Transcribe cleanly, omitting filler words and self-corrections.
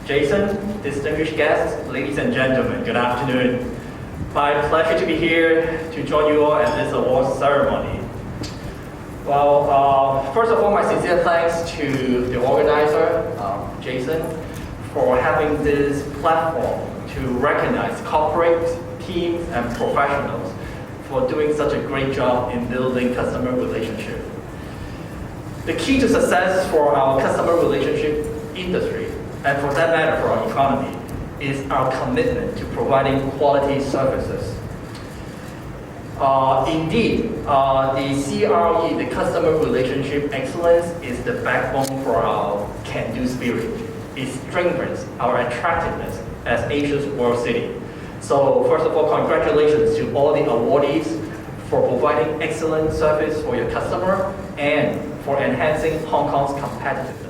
Jason, distinguished guests, ladies and gentlemen, good afternoon. My pleasure to be here to join you all at this awards ceremony. Well, first of all, my sincere thanks to the organizer, Jason, for having this platform to recognize corporate teams and professionals for doing such a great job in building customer relationship. The key to success for our customer relationship industry, and for that matter for our economy, is our commitment to providing quality services. Indeed, the CRE, the customer relationship excellence, is the backbone for our can-do spirit. It strengthens our attractiveness as Asia's world city. So first of all, congratulations to all the awardees for providing excellent service for your customer and for enhancing Hong Kong's competitiveness.